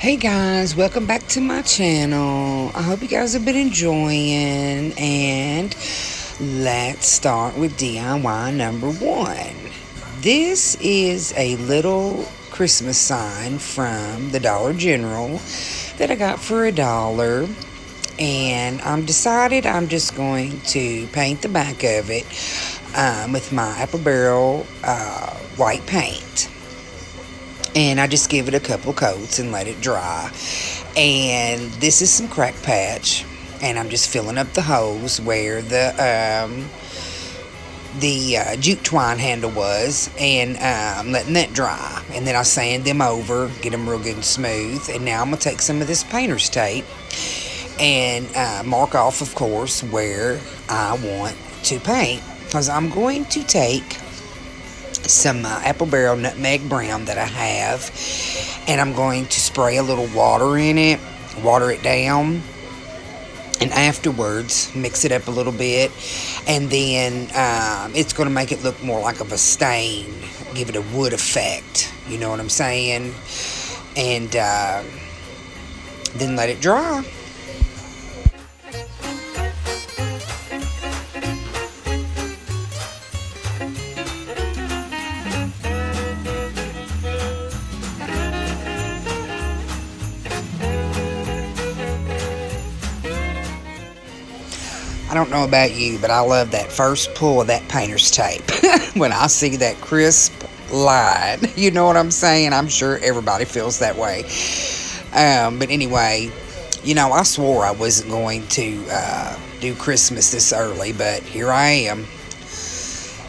Hey guys, welcome back to my channel. I hope you guys have been enjoying, and let's start with DIY number one. This is a little Christmas sign from the Dollar General that I got for $1, and I'm just going to paint the back of it with my Apple Barrel white paint. And I just give it a couple coats and let it dry. And this is some crack patch, and I'm just filling up the holes where the jute twine handle was, and letting that dry. And then I sand them over, get them real good and smooth. And now I'm gonna take some of this painter's tape and mark off, of course, where I want to paint, because I'm going to take some Apple Barrel Nutmeg Brown that I have, and I'm going to spray a little water in it, water it down, and afterwards mix it up a little bit, and then it's going to make it look more like of a stain, give it a wood effect, you know what I'm saying, and then let it dry. I don't know about you, but I love that first pull of that painter's tape. When I see that crisp line, you know what I'm saying? I'm sure everybody feels that way. But anyway, you know, I swore I wasn't going to do Christmas this early, but here I am.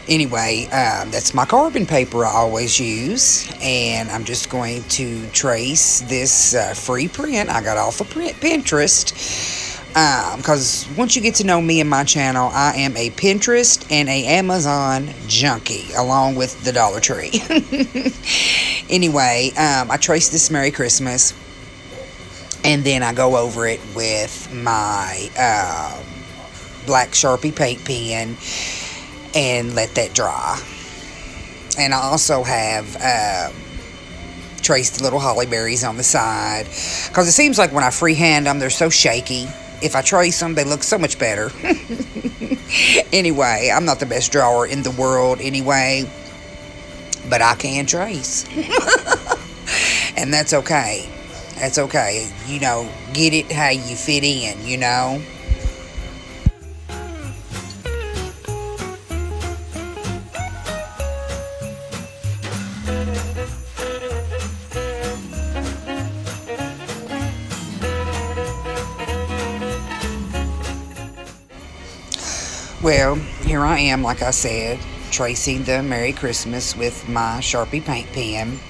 Anyway, that's my carbon paper I always use, and I'm just going to trace this free print I got off of Pinterest. Because once you get to know me and my channel, I am a Pinterest and a Amazon junkie, along with the Dollar Tree. Anyway, I trace this Merry Christmas, and then I go over it with my black Sharpie paint pen and let that dry. And I also have traced the little holly berries on the side, because it seems like when I freehand them, they're so shaky. If I trace them, they look so much better. Anyway, I'm not the best drawer in the world anyway, but I can trace. And that's okay. That's okay. You know, get it how you fit in, you know. Well, here I am, like I said, tracing the Merry Christmas with my Sharpie paint pen.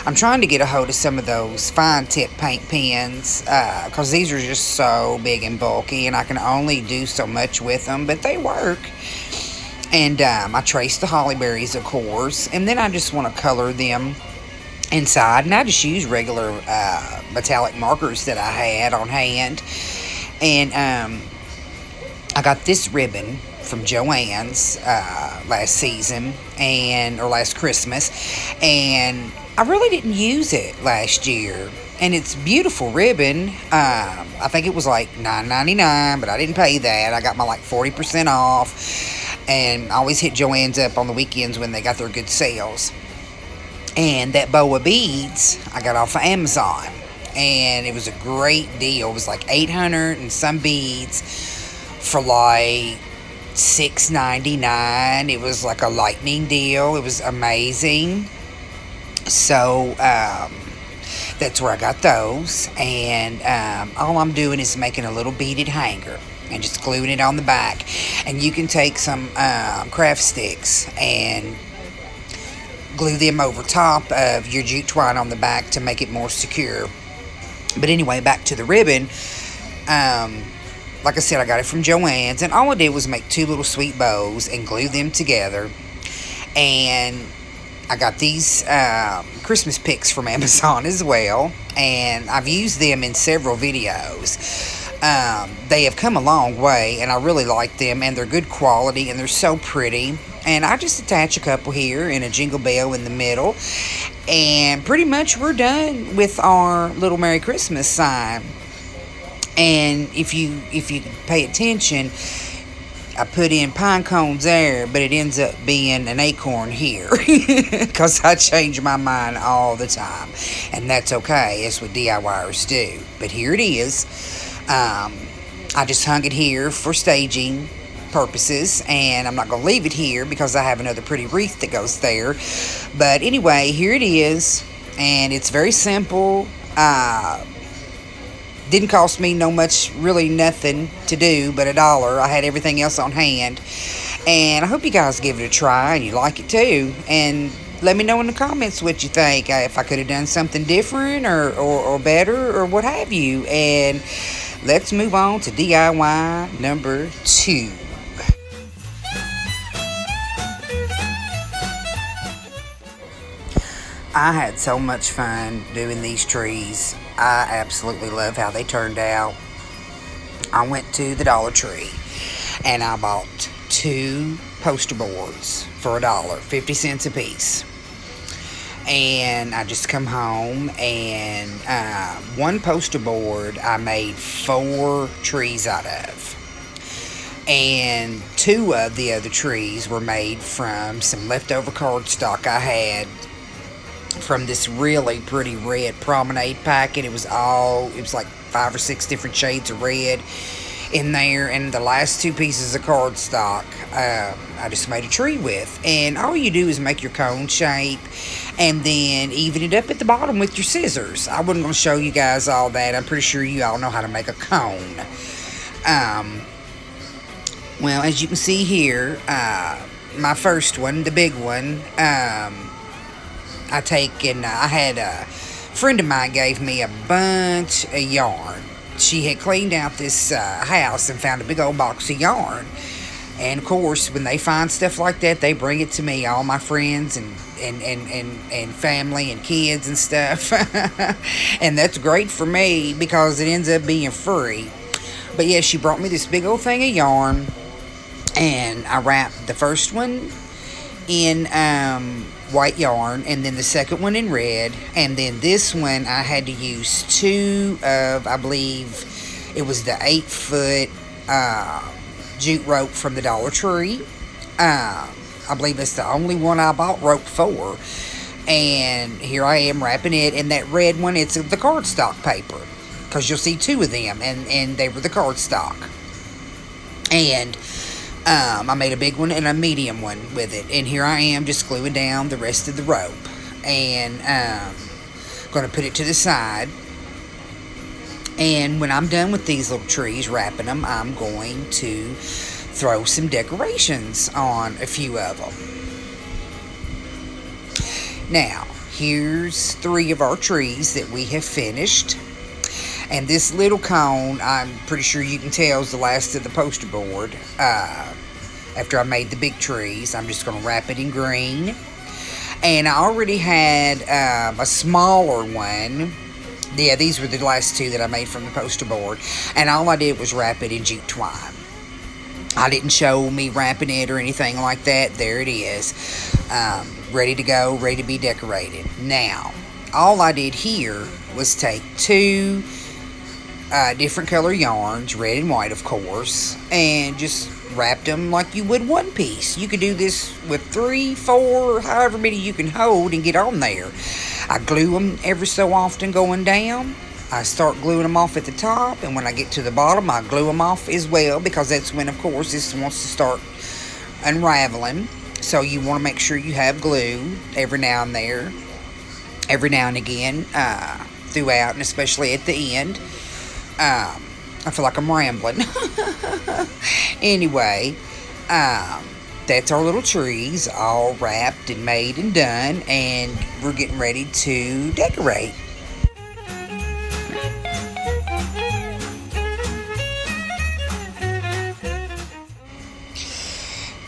I'm trying to get a hold of some of those fine tip paint pens, because these are just so big and bulky, and I can only do so much with them, but they work. And I traced the holly berries, of course, and then I just want to color them inside, and I just use regular metallic markers that I had on hand. And I got this ribbon from Joann's last season, or last Christmas, and I really didn't use it last year. And it's beautiful ribbon. I think it was like $9.99, but I didn't pay that. I got my like 40% off, and I always hit Joann's up on the weekends when they got their good sales. And that bow of beads I got off of Amazon, and it was a great deal. It was like 800 and some beads for like $6.99. It was like a lightning deal. It was amazing. So that's where I got those, and all I'm doing is making a little beaded hanger and just gluing it on the back. And you can take some craft sticks and glue them over top of your jute twine on the back to make it more secure. But anyway, back to the ribbon. Like I said, I got it from Joann's, and all I did was make two little sweet bows and glue them together. And I got these Christmas picks from Amazon as well, and I've used them in several videos. They have come a long way, and I really like them, and they're good quality, and they're so pretty. And I just attach a couple here and a jingle bell in the middle, and pretty much we're done with our little Merry Christmas sign. And if you pay attention, I put in pine cones there, but it ends up being an acorn here because I change my mind all the time, and that's okay. It's what DIYers do. But here it is. I just hung it here for staging purposes, and I'm not going to leave it here because I have another pretty wreath that goes there. But anyway, here it is, and it's very simple. Didn't cost me really nothing to do but $1. I had everything else on hand, and I hope you guys give it a try and you like it too. And let me know in the comments what you think, if I could have done something different or better or what have you. And let's move on to DIY number 2. I had so much fun doing these trees. I absolutely love how they turned out. I went to the Dollar Tree and I bought 2 poster boards for $1, 50 cents a piece. And I just come home, and one poster board I made 4 trees out of. And 2 of the other trees were made from some leftover cardstock I had from this really pretty red Promenade packet. It was like 5 or 6 different shades of red in there, and the last 2 pieces of cardstock I just made a tree with. And all you do is make your cone shape and then even it up at the bottom with your scissors. I wasn't going to show you guys all that. I'm pretty sure you all know how to make a cone. Well, as you can see here, my first one, the big one, I had a friend of mine gave me a bunch of yarn. She had cleaned out this house and found a big old box of yarn. And of course, when they find stuff like that, they bring it to me, all my friends and family and kids and stuff. And that's great for me because it ends up being free. But yeah, she brought me this big old thing of yarn, and I wrapped the first one in white yarn, and then the second one in red, and then this one I had to use 2 of, I believe it was the 8-foot jute rope from the Dollar Tree. I believe it's the only one I bought rope for. And here I am wrapping it, and that red one, it's the cardstock paper, because you'll see 2 of them, and they were the cardstock. And I made a big one and a medium one with it, and here I am just gluing down the rest of the rope, and going to put it to the side. And when I'm done with these little trees, wrapping them, I'm going to throw some decorations on a few of them. Now, here's 3 of our trees that we have finished. And this little cone, I'm pretty sure you can tell, is the last of the poster board. After I made the big trees, I'm just going to wrap it in green. And I already had a smaller one. Yeah, these were the last 2 that I made from the poster board. And all I did was wrap it in jute twine. I didn't show me wrapping it or anything like that. There it is. Ready to go, ready to be decorated. Now, all I did here was take 2 different color yarns, red and white of course, and just wrapped them like you would one piece. You could do this with 3, 4, however many you can hold and get on there. I glue them every so often going down. I start gluing them off at the top, and when I get to the bottom, I glue them off as well, because that's when, of course, this wants to start unraveling. So you want to make sure you have glue every now and again throughout, and especially at the end. I feel like I'm rambling. Anyway, that's our little trees all wrapped and made and done, and we're getting ready to decorate.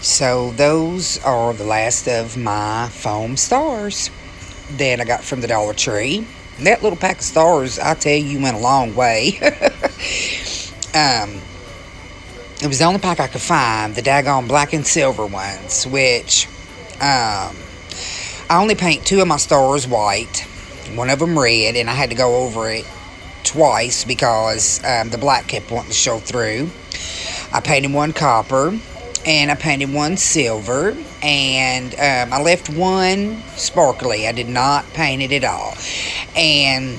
So those are the last of my foam stars that I got from the Dollar Tree. That little pack of stars, I tell you, went a long way. It was the only pack I could find, the daggone black and silver ones, which, I only paint 2 of my stars white, one of them red, and I had to go over it twice because the black kept wanting to show through. I painted 1 copper, and I painted 1 silver, and I left 1 sparkly. I did not paint it at all. And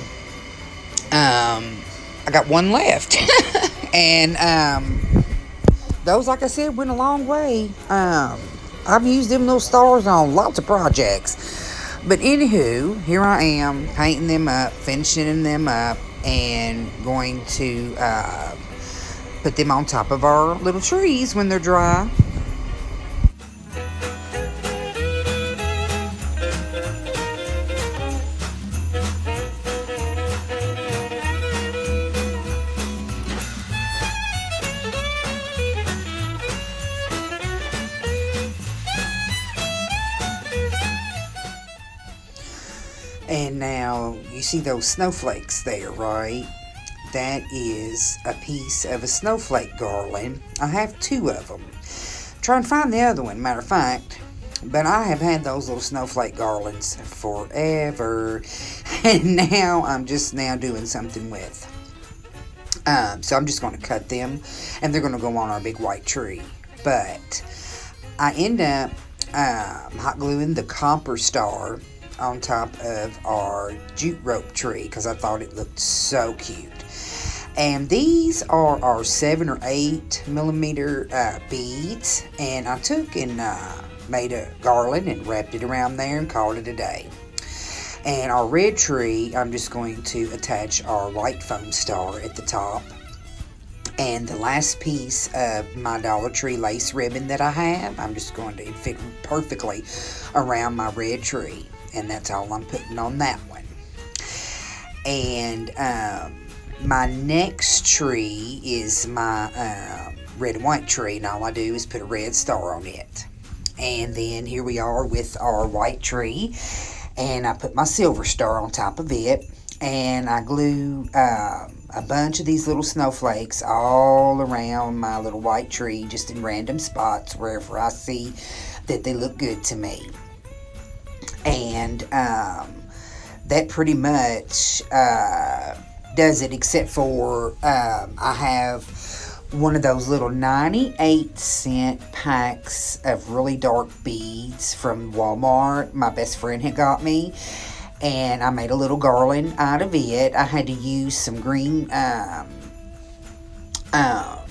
I got 1 left. And those, like I said, went a long way. I've used them little stars on lots of projects. But anywho, here I am painting them up, finishing them up, and going to put them on top of our little trees when they're dry. And now, you see those snowflakes there, right? That is a piece of a snowflake garland. I have 2 of them. Try and find the other one, matter of fact. But I have had those little snowflake garlands forever. And now, I'm just now doing something with. So I'm just going to cut them. And they're going to go on our big white tree. But I end up hot gluing the copper star on top of our jute rope tree because I thought it looked so cute. And these are our 7 or 8 millimeter beads, and I took and made a garland and wrapped it around there and called it a day. And our red tree, I'm just going to attach our white foam star at the top. And the last piece of my Dollar Tree lace ribbon that I have, I'm just going to fit perfectly around my red tree. And that's all I'm putting on that one. And my next tree is my red and white tree. And all I do is put a red star on it. And then here we are with our white tree. And I put my silver star on top of it. And I glue a bunch of these little snowflakes all around my little white tree. Just in random spots wherever I see that they look good to me. And that pretty much does it, except for I have one of those little 98-cent packs of really dark beads from Walmart my best friend had got me, and I made a little garland out of it. I had to use some green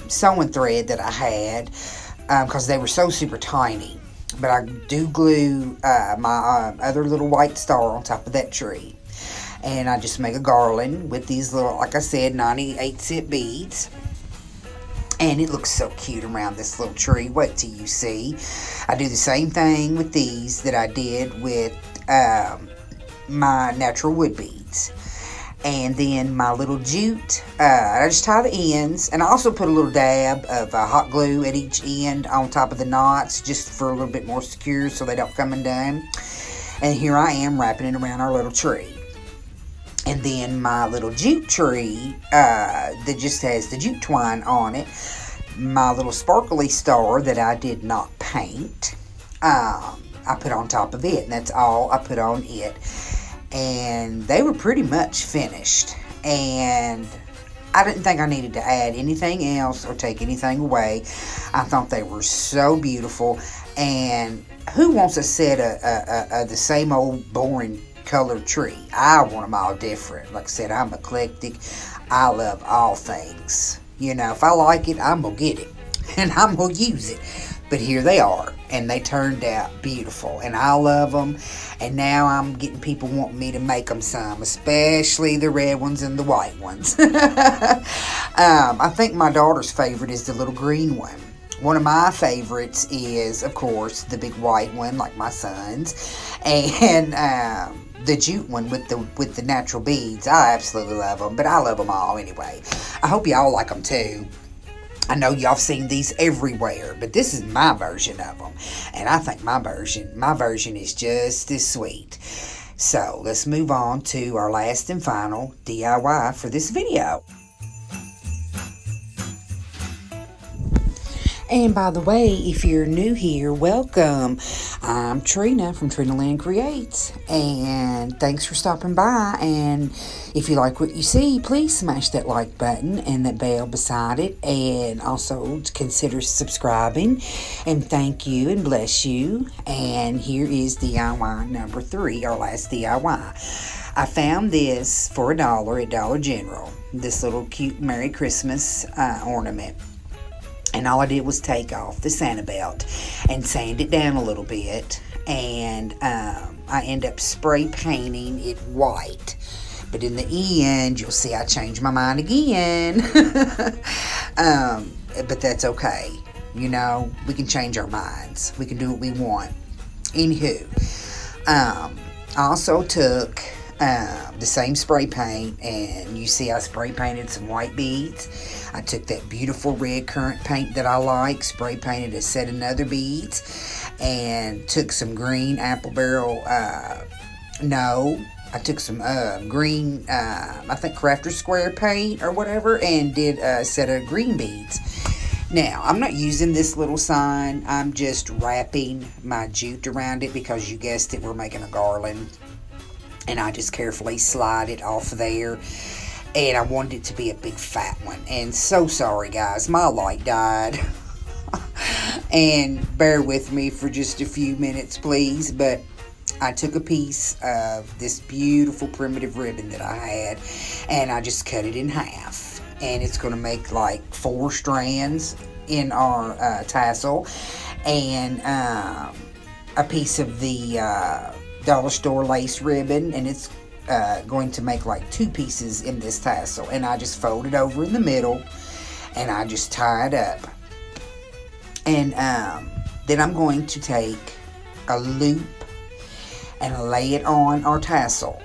sewing thread that I had because they were so super tiny. But I do glue my other little white star on top of that tree. And I just make a garland with these little, like I said, 98-cent beads. And it looks so cute around this little tree. Wait till you see. I do the same thing with these that I did with my natural wood beads. And then my little jute, I just tie the ends. And I also put a little dab of hot glue at each end on top of the knots, just for a little bit more secure so they don't come undone. And here I am wrapping it around our little tree. And then my little jute tree that just has the jute twine on it, my little sparkly star that I did not paint, I put on top of it. And that's all I put on it. And they were pretty much finished, and I didn't think I needed to add anything else or take anything away. I thought they were so beautiful, and who wants a set of the same old boring colored tree? I want them all different. Like I said, I'm eclectic. I love all things. You know, if I like it, I'm going to get it, and I'm going to use it. But here they are, and they turned out beautiful, and I love them. And now I'm getting people wanting me to make them some, especially the red ones and the white ones. I think my daughter's favorite is the little green one. One of my favorites is, of course, the big white one, like my son's, and the jute one with the natural beads. I absolutely love them, but I love them all anyway. I hope y'all like them too. I know y'all seen these everywhere, but this is my version of them. And I think my version is just as sweet. So let's move on to our last and final DIY for this video. And by the way, if you're new here, welcome. I'm Trina from Trina Land Creates, and thanks for stopping by. And if you like what you see, please smash that like button and that bell beside it, and also consider subscribing. And thank you and bless you. And here is DIY number 3, our last DIY. I found this for $1 at Dollar General. This little cute Merry Christmas ornament. And all I did was take off the Santa belt and sand it down a little bit. And I end up spray painting it white. But in the end, you'll see I changed my mind again. But that's okay. You know, we can change our minds. We can do what we want. Anywho, I also took the same spray paint, and you see I spray painted some white beads. I took that beautiful red currant paint that I like, spray painted a set of another beads, and took some green apple barrel, I took some green, I think Crafter Square paint or whatever, and did a set of green beads. Now, I'm not using this little sign, I'm just wrapping my jute around it because you guessed it, we're making a garland. And I just carefully slide it off there. And I wanted it to be a big fat one. And so sorry, guys. My light died. And bear with me for just a few minutes, please. But I took a piece of this beautiful primitive ribbon that I had. And I just cut it in half. And it's going to make like 4 strands in our tassel. And a piece of the dollar store lace ribbon, and it's going to make like 2 pieces in this tassel. And I just fold it over in the middle and I just tie it up. And then I'm going to take a loop and lay it on our tassel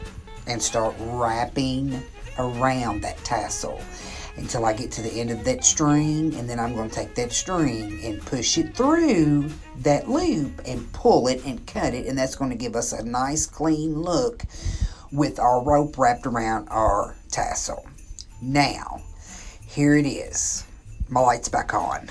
and start wrapping around that tassel until I get to the end of that string. And then I'm going to take that string and push it through that loop and pull it and cut it, and that's going to give us a nice clean look with our rope wrapped around our tassel. Now, here it is. My light's back on.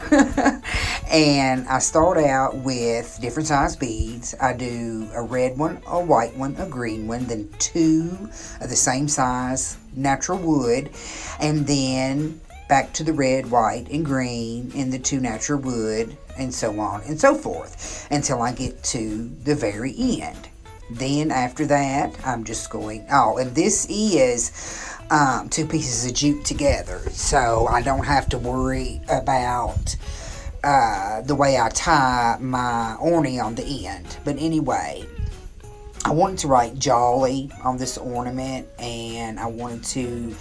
And I start out with different size beads. I do a red one, a white one, a green one, then 2 of the same size natural wood, and then back to the red, white, and green, and the 2 natural wood, and so on and so forth until I get to the very end. Then after that, I'm just going, and this is 2 pieces of jute together, so I don't have to worry about the way I tie my ornament on the end. But anyway, I wanted to write jolly on this ornament, and I wanted to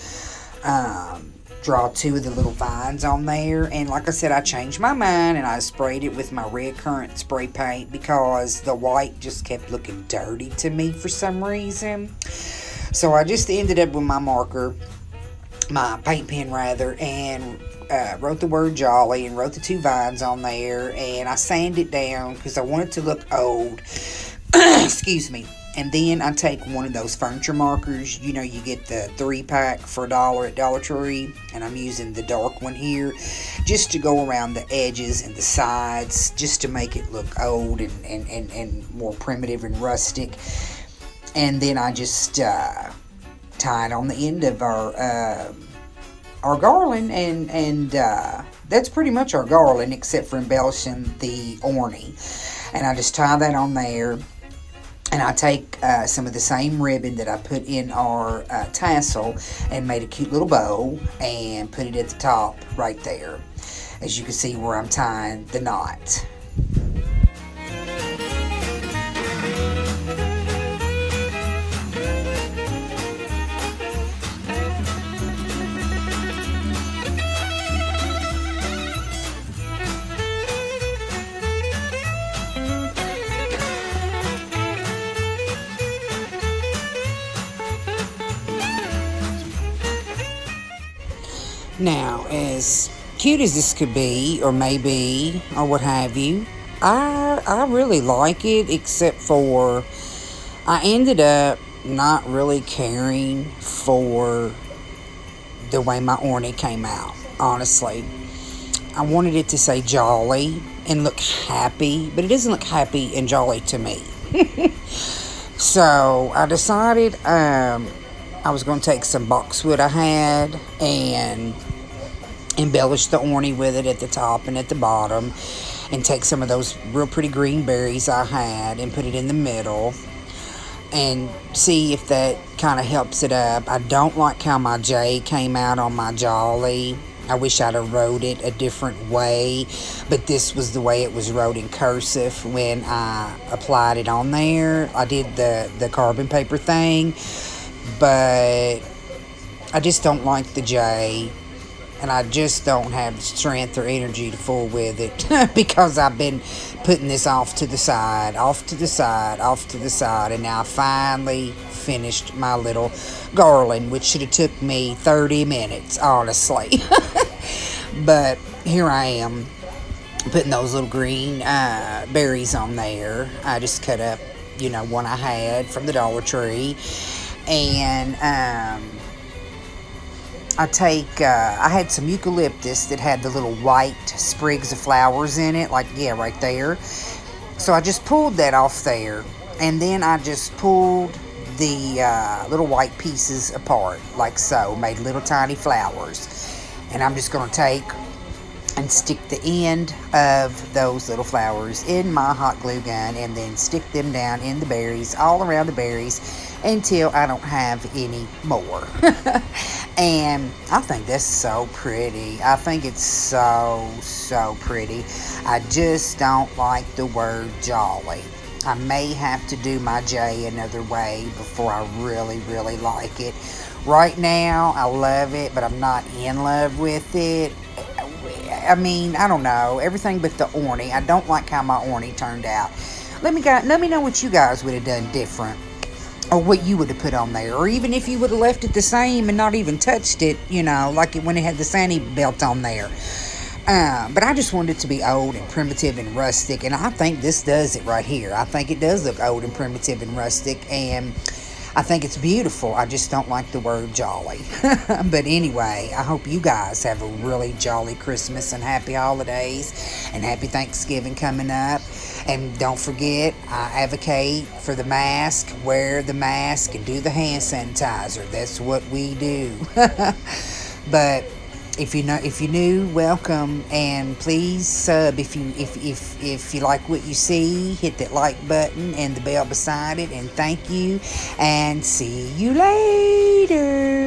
draw 2 of the little vines on there. And like I said, I changed my mind and I sprayed it with my red currant spray paint because the white just kept looking dirty to me for some reason. So I just ended up with my marker, my paint pen rather, and wrote the word jolly and wrote the 2 vines on there, and I sanded it down because I wanted it to look old. Excuse me. And then I take one of those furniture markers. You know, you get the 3-pack for $1 at Dollar Tree, and I'm using the dark one here just to go around the edges and the sides, just to make it look old and more primitive and rustic. And then I just tie it on the end of our garland, and that's pretty much our garland except for embellishing the orney. And I just tie that on there. And I take some of the same ribbon that I put in our tassel and made a cute little bow and put it at the top right there, as you can see where I'm tying the knot. Now, as cute as this could be, or maybe, or what have you, I really like it, except for I ended up not really caring for the way my ornament came out, honestly. I wanted it to say jolly and look happy, but it doesn't look happy and jolly to me. So I decided I was going to take some boxwood I had and embellish the orney with it at the top and at the bottom, and take some of those real pretty green berries I had and put it in the middle and see if that kind of helps it up. I don't like how my J came out on my jolly. I wish I'd have wrote it a different way, but this was the way it was wrote in cursive when I applied it on there. I did the carbon paper thing, but I just don't like the J, and I just don't have the strength or energy to fool with it because I've been putting this off to the side, off to the side, off to the side, and now I finally finished my little garland, which should have took me 30 minutes, honestly. But here I am putting those little green berries on there. I just cut up, one I had from the Dollar Tree, and I had some eucalyptus that had the little white sprigs of flowers in it, right there. So I just pulled that off there, and then I just pulled the little white pieces apart, like so, made little tiny flowers. And I'm just going to take and stick the end of those little flowers in my hot glue gun, and then stick them down in the berries, all around the berries, until I don't have any more. And I think that's so pretty. I think it's so pretty. I just don't like the word jolly. I may have to do my J another way before I really, really like it. Right now, I love it, but I'm not in love with it. I mean, I don't know. Everything but the orney. I don't like how my orney turned out. Let me know what you guys would have done different, or what you would have put on there, or even if you would have left it the same and not even touched it, like when it had the Santa belt on there. But I just wanted it to be old and primitive and rustic, and I think this does it right here. I think it does look old and primitive and rustic, and I think it's beautiful. I just don't like the word jolly. But anyway, I hope you guys have a really jolly Christmas and happy holidays and happy Thanksgiving coming up. And don't forget, I advocate for the mask. Wear the mask and do the hand sanitizer. That's what we do. But if you're new, welcome, and please sub if you like what you see. Hit that like button and the bell beside it, and thank you, and see you later.